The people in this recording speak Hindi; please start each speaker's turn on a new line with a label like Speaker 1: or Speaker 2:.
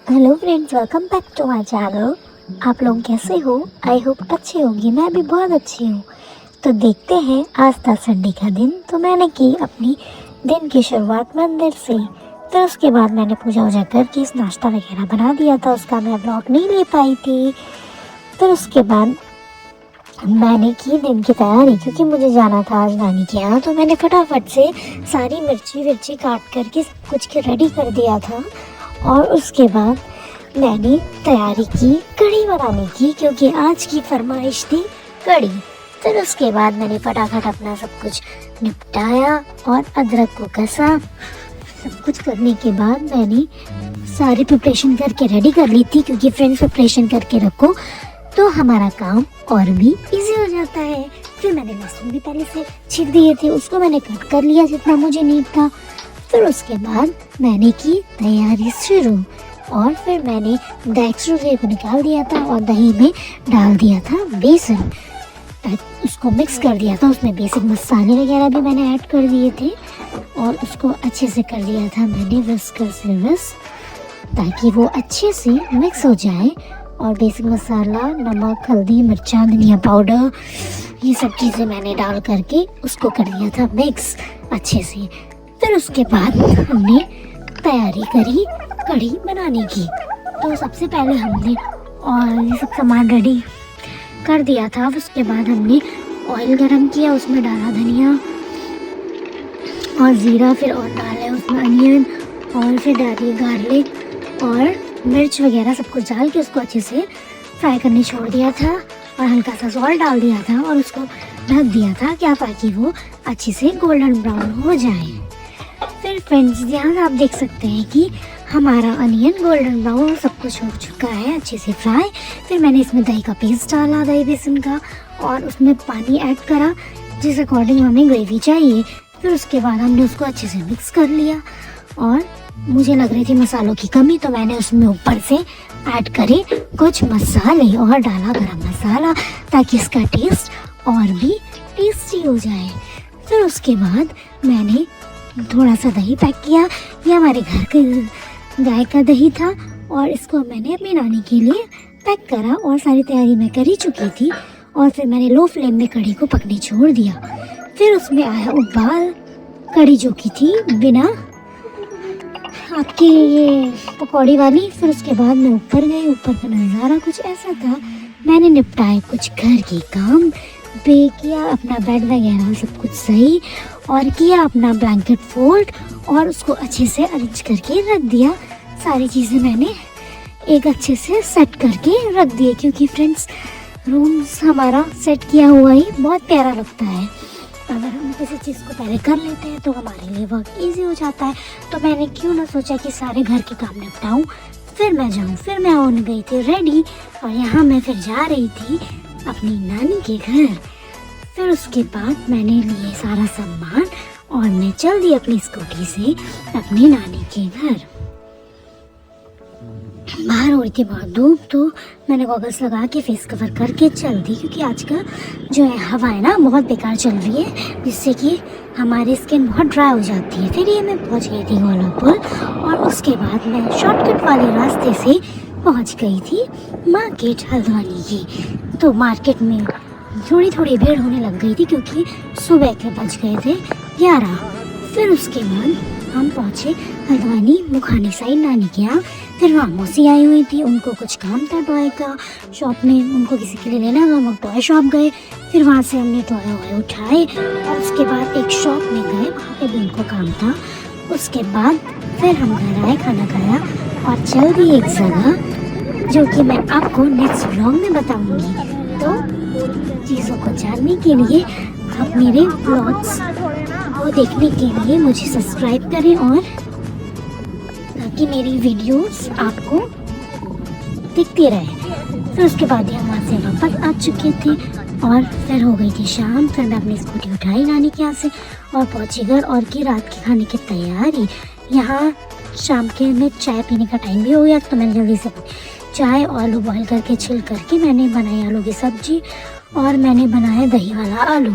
Speaker 1: Hello friends, welcome back to my channel. आप लोग कैसे हो? आई होप अच्छे होंगे। मैं भी बहुत अच्छी हूँ। तो देखते हैं, आज था संडे का दिन। तो मैंने की अपनी दिन की शुरुआत मंदिर से। फिर उसके बाद मैंने पूजा वूजा करके नाश्ता वगैरह बना दिया था। उसका मैं ब्लॉग नहीं ले पाई थी। फिर उसके बाद मैंने की दिन की तैयारी, क्योंकि मुझे जाना था आज नानी के यहाँ। तो मैंने फटाफट से सारी मिर्ची विर्ची काट करके सब कुछ के रेडी कर दिया था। और उसके बाद मैंने तैयारी की कढ़ी बनाने की, क्योंकि आज की फरमाइश थी कढ़ी। फिर उसके बाद मैंने फटाफट अपना सब कुछ निपटाया और अदरक को कसा। सब कुछ करने के बाद मैंने सारी प्रिपरेशन करके रेडी कर ली थी, क्योंकि फ्रेंड्स प्रिपरेशन करके रखो तो हमारा काम और भी इजी हो जाता है। फिर मैंने लहसुन भी पहले से छील दिए थे, उसको मैंने कट कर लिया जितना मुझे नीड था। फिर उसके बाद मैंने की तैयारी शुरू, और फिर मैंने दही को निकाल दिया था और दही में डाल दिया था बेसन। उसको मिक्स कर दिया था, उसमें बेसिक मसाले वगैरह भी मैंने ऐड कर दिए थे और उसको अच्छे से कर दिया था मैंने विस्कर से विस्क, ताकि वो अच्छे से मिक्स हो जाए। और बेसिक मसाला, नमक, हल्दी, मिर्चा, धनिया पाउडर, ये सब चीज़ें मैंने डाल करके उसको कर दिया था मिक्स अच्छे से। फिर उसके बाद हमने तैयारी करी कढ़ी बनाने की। तो सबसे पहले हमने और ये सब सामान रेडी कर दिया था। उसके बाद हमने ऑयल गरम किया, उसमें डाला धनिया और ज़ीरा, फिर और डाला उसमें अनियन, और फिर डाली गार्लिक और मिर्च वगैरह सब कुछ डाल के उसको अच्छे से फ्राई करने छोड़ दिया था। और हल्का सा सॉल्ट डाल दिया था और उसको ढक दिया था क्या, ताकि वो अच्छे से गोल्डन ब्राउन हो जाए। फिर फ्रेंड्स, यहाँ आप देख सकते हैं कि हमारा अनियन गोल्डन ब्राउन सब कुछ हो चुका है अच्छे से फ्राई। फिर मैंने इसमें दही का पेस्ट डाला, दही बेसन का, और उसमें पानी ऐड करा जिस अकॉर्डिंग हमें ग्रेवी चाहिए। फिर उसके बाद हमने उसको अच्छे से मिक्स कर लिया। और मुझे लग रही थी मसालों की कमी, तो मैंने उसमें ऊपर से ऐड करे कुछ मसाले और डाला गरम मसाला, ताकि इसका टेस्ट और भी टेस्टी हो जाए। फिर उसके बाद मैंने थोड़ा सा दही पैक किया। ये हमारे घर के गाय का दही था और इसको मैंने अपनी नानी के लिए पैक करा। और सारी तैयारी मैं कर ही चुकी थी। और फिर मैंने लो फ्लेम में कढ़ी को पकने छोड़ दिया। फिर उसमें आया उबाल, कढ़ी जो की थी बिना आपकी ये पकौड़ी वाली। फिर उसके बाद मैं ऊपर गई। ऊपर का नज़ारा कुछ ऐसा था। मैंने निपटाए कुछ घर के काम पे, किया अपना बेड वगैरह सब कुछ सही, और किया अपना ब्लैंकेट फोल्ड और उसको अच्छे से अरेंज करके रख दिया। सारी चीज़ें मैंने एक अच्छे से सेट करके रख दिए, क्योंकि फ्रेंड्स रूम्स हमारा सेट किया हुआ ही बहुत प्यारा लगता है। अगर हम किसी चीज़ को पहले कर लेते हैं तो हमारे लिए वर्क इजी हो जाता है। तो मैंने क्यों ना सोचा कि सारे घर के काम निपटाऊं, फिर मैं जाऊं। फिर मैं होने गई थी रेडी, और यहाँ मैं फिर जा रही थी अपनी नानी के घर। फिर उसके बाद मैंने लिए सारा सामान और मैं चल दी अपनी स्कूटी से अपनी नानी के घर। बाहर हो रही थी बहुत धूप, तो मैंने गॉगल्स लगा के फेस कवर करके चल दी, क्योंकि आज का जो है हवा है ना बहुत बेकार चल रही है, जिससे कि हमारी स्किन बहुत ड्राई हो जाती है। फिर ये मैं पहुंच गई थी गोला पुल, और उसके बाद मैं शॉर्टकट वाले रास्ते से पहुंच गई थी मार्केट हल्द्वानी की। तो मार्केट में थोड़ी थोड़ी भीड़ होने लग गई थी, क्योंकि सुबह के बज गए थे 11। फिर उसके बाद हम पहुँचे हल्द्वानी मुखानी साइड नानी के यहाँ। फिर वहाँ मौसी आई हुई थी, उनको कुछ काम था टॉय का शॉप में, उनको किसी के लिए लेना था। हम टॉय शॉप गए। फिर वहाँ से हमने टॉय वॉय उठाए और उसके बाद एक शॉप में गए, वहाँ पे भी उनको काम था। उसके बाद फिर हम घर आए, खाना खाया और चल दी एक जगह, जो कि मैं आपको नेक्स्ट व्लॉग में बताऊँगी। तो चीज़ों को जानने के लिए आप मेरे व्लॉग्स को देखने के लिए मुझे सब्सक्राइब करें, और ताकि मेरी वीडियोस आपको दिखती रहे। फिर उसके बाद हम वहाँ से वापस आ चुके थे और फिर हो गई थी शाम। फिर मैं अपनी स्कूटी उठाई नानी के यहाँ से और पहुँची घर, और की रात के खाने की तैयारी। यहाँ शाम के में चाय पीने का टाइम भी हो गया, तो मैंने जल्दी से चाय और आलू बॉयल करके छिल करके मैंने बनाई आलू की सब्जी, और मैंने बनाया दही वाला आलू।